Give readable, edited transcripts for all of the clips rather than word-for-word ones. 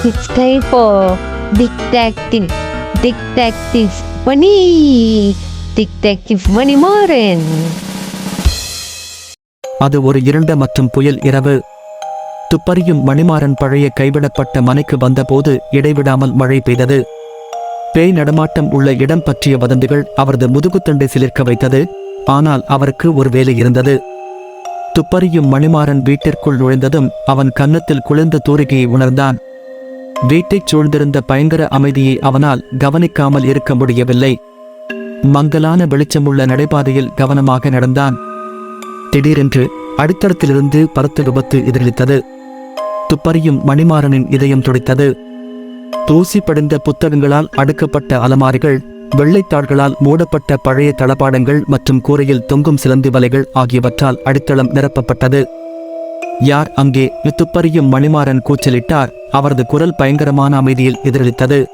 It's time for Detective. Detective Money. Detective Manimaran. அது ஒரு இருண்ட மற்றும் புயல் இரவு. துப்பறியும் மணிமாறன் பழைய கைவிடப்பட்ட மனைக்கு வந்தபோது இடைவிடாமல் மழை பெய்தது. பேய் நடமாட்டம் உள்ள இடம் பற்றிய வதந்திகள் அவரது முதுகுத்தண்டை சிலிர்க்க வைத்தது. ஆனால் அவருக்கு ஒரு வேலை இருந்தது. துப்பறியும் மணிமாறன் வீட்டிற்குள் நுழைந்ததும் அவன் கன்னத்தில் குளிர்ந்த தூரிகையை உணர்ந்தான். வீட்டைச் சூழ்ந்திருந்த பயங்கர அமைதியை அவனால் கவனிக்காமல் இருக்க முடியவில்லை. மங்கலான வெளிச்சமுள்ள நடைபாதையில் கவனமாக நடந்தான். திடீரென்று அடித்தளத்திலிருந்து பலத்த விபத்து எதிரொலித்தது. துப்பறியும் மணிமாறனின் இதயம் துடித்தது. தூசி படிந்த புத்தகங்களால் அடுக்கப்பட்ட அலமாரிகள், வெள்ளைத்தாள்களால் மூடப்பட்ட பழைய தளபாடங்கள் மற்றும் கூரையில் தொங்கும் சிலந்தி வலைகள் ஆகியவற்றால் அடித்தளம் நிரப்பப்பட்டது. யார் அங்கே? துப்பறியும் மணிமாறன் கூச்சலிட்டார். அவரது குரல் பயங்கரமான அமைதியில் எதிரொலித்தது.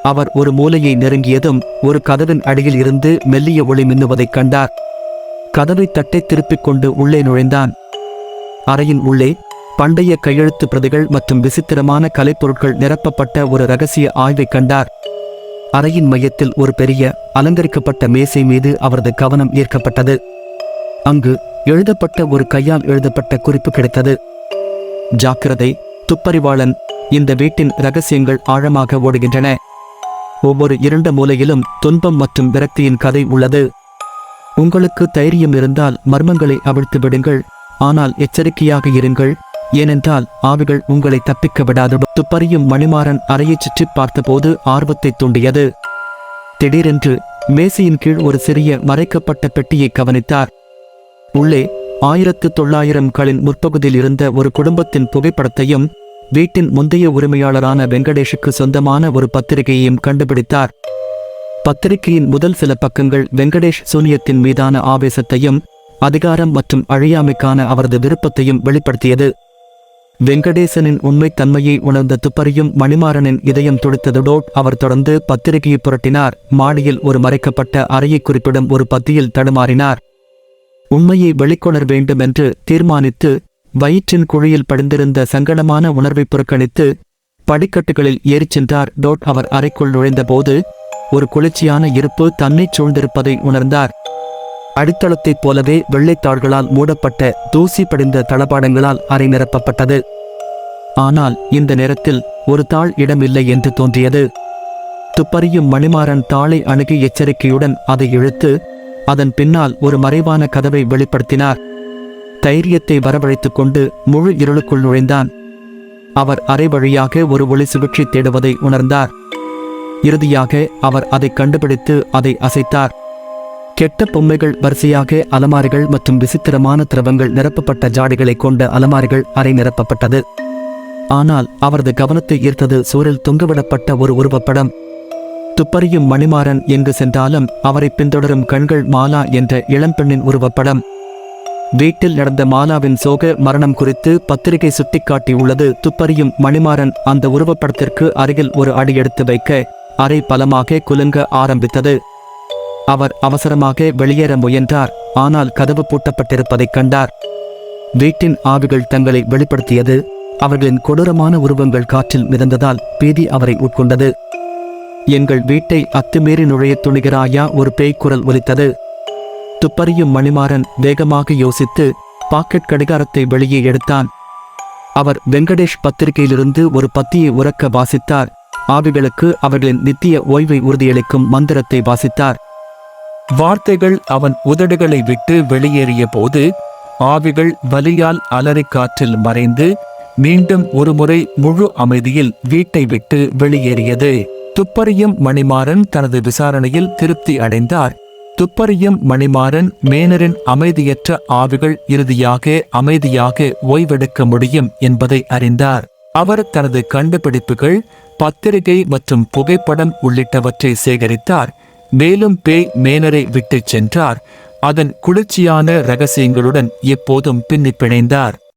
அவர் ஒரு மூலையை நெருங்கியதும் ஒரு கதவின் அடியில் இருந்து மெல்லிய ஒளி மின்னுவதைக் கண்டார். கதவை தட்டை திருப்பிக் கொண்டு உள்ளே நுழைந்தான். அறையின் உள்ளே பண்டைய கையெழுத்து பிரதிகள் மற்றும் விசித்திரமான கலைப்பொருட்கள் நிரப்பப்பட்ட ஒரு இரகசிய ஆய்வைக் கண்டார். அறையின் மையத்தில் ஒரு பெரிய அலங்கரிக்கப்பட்ட மேசை மீது அவரது கவனம் ஈர்க்கப்பட்டது. அங்கு எழுதப்பட்ட ஒரு கையால் எழுதப்பட்ட குறிப்பு கிடைத்தது. ஜாக்கிரதை துப்பறிவாளன், இந்த வீட்டின் இரகசியங்கள் ஆழமாக ஓடுகின்றன. ஒவ்வொரு இருண்ட மூலையிலும் துன்பம் மற்றும் விரக்தியின் கதை உள்ளது. உங்களுக்கு தைரியம் இருந்தால் மர்மங்களை அவிழ்த்து விடுங்கள். ஆனால் எச்சரிக்கையாக இருங்கள், ஏனென்றால் ஆவிகள் உங்களை தப்பிக்க விடாது. துப்பறியும் மணிமாறன் அறையைச் சுற்றி பார்த்தபோது ஆர்வத்தை தூண்டியது. திடீரென்று மேசையின் கீழ் ஒரு சிறிய மறைக்கப்பட்ட பெட்டியை கவனித்தார். உள்ளே 1900களின் முற்பகுதியில் இருந்த ஒரு குடும்பத்தின் புகைப்படத்தையும் வீட்டின் முந்தைய உரிமையாளரான வெங்கடேஷுக்கு சொந்தமான ஒரு பத்திரிகையையும் கண்டுபிடித்தார். பத்திரிகையின் முதல் சில பக்கங்கள் வெங்கடேஷ் சூனியத்தின் மீதான ஆவேசத்தையும் அதிகாரம் மற்றும் அழியாமைக்கான அவரது விருப்பத்தையும் வெளிப்படுத்தியது. வெங்கடேசனின் உண்மைத் தன்மையை உணர்ந்த துப்பறியும் மணிமாறனின் இதயம் துடித்ததோடு அவர் தொடர்ந்து பத்திரிகையை புரட்டினார். மாடியில் ஒரு மறைக்கப்பட்ட அறையை குறிப்பிடும் ஒரு பத்தியில் தடுமாறினார். உண்மையை வெளிக்கொணர வேண்டும் என்று தீர்மானித்து வயிற்றின் குழியில் படிந்திருந்த சங்கடமான உணர்வை புறக்கணித்து படிக்கட்டுகளில் ஏறிச் சென்றார். அவர் அறைக்குள் நுழைந்தபோது ஒரு குளிர்ச்சியான இருப்பு தன்னைச் சூழ்ந்திருப்பதை உணர்ந்தார். அடித்தளத்தைப் போலவே வெள்ளைத்தாள்களால் மூடப்பட்ட தூசி படிந்த தளபாடங்களால் அறை நிரப்பப்பட்டது. ஆனால் இந்த நேரத்தில் ஒரு தாள் இடமில்லை என்று தோன்றியது. துப்பறியும் மணிமாறன் தாளை அணுகி எச்சரிக்கையுடன் அதை இழுத்து அதன் பின்னால் ஒரு மறைவான கதவை வெளிப்படுத்தினார். தைரியத்தை வரவழைத்துக் கொண்டு முழு இருளுக்குள் நுழைந்தான். அவர் அறை வழியாக ஒரு ஒளி சுழற்சி தேடுவதை உணர்ந்தார். இறுதியாக அவர் அதை கண்டுபிடித்து அதை அசைத்தார். கெட்ட பொம்மைகள் வரிசையாக அலமாரிகள் மற்றும் விசித்திரமான திரவங்கள் நிரப்பப்பட்ட ஜாடிகளை கொண்ட அலமாரிகள் அறை நிரப்பப்பட்டது. ஆனால் அவரது கவனத்தை ஈர்த்தது சூரில் தொங்கவிடப்பட்ட ஒரு உருவப்படம். துப்பறியும் மணிமாறன் எங்கு சென்றாலும் அவரை பின்தொடரும் கண்கள் மாலா என்ற இளம்பெண்ணின் உருவப்படம். வீட்டில் நடந்த மாலாவின் சோக மரணம் குறித்து பத்திரிகை சுட்டிக்காட்டியுள்ளது. துப்பறியும் மணிமாறன் அந்த உருவப்படத்திற்கு அருகில் ஒரு அடி எடுத்து வைக்க அறை பலமாக குலுங்க ஆரம்பித்தது. அவர் அவசரமாக வெளியேற முயன்றார். ஆனால் கதவு பூட்டப்பட்டிருப்பதைக் கண்டார். வீட்டின் ஆவிகள் தங்களை வெளிப்படுத்தியது. அவர்களின் கொடூரமான உருவங்கள் காற்றில் மிதந்ததால் பீதி அவரை உட்கொண்டது. எங்கள் வீட்டை அத்துமீறி நுழைய துணிகிறாயா? ஒரு பேய்க்குரல் ஒலித்தது. துப்பறியும் மணிமாறன் வேகமாக யோசித்து பாக்கெட் கடிகாரத்தை வெளியே எடுத்தான். அவர் வெங்கடேஷ் பத்திரிகையிலிருந்து ஒரு பத்தியை உரக்க வாசித்தார். ஆவிகளுக்கு அவர்களின் நித்திய ஓய்வை உறுதியளிக்கும் மந்திரத்தை வாசித்தார். வார்த்தைகள் அவன் உதடுகளை விட்டு வெளியேறிய போது ஆவிகள் வலியால் அலறி காற்றில் மறைந்து மீண்டும் ஒருமுறை முழு அமைதியில் வீட்டை விட்டு வெளியேறியது. துப்பறியும் மணிமாறன் தனது விசாரணையில் திருப்தி அடைந்தார். துப்பறியும் மணிமாறன் மேனரின் அமைதியற்ற ஆவிகள் இறுதியாக அமைதியாக ஓய்வெடுக்க முடியும் என்பதை அறிந்தார். அவர் தனது கண்டுபிடிப்புகள், பத்திரிகை மற்றும் புகைப்படம் உள்ளிட்டவற்றை சேகரித்தார். மேலும் பேய் மேனரை விட்டுச் சென்றார். அதன் குளிர்ச்சியான இரகசியங்களுடன் எப்போதும் பின்னிப் பிணைந்தார்.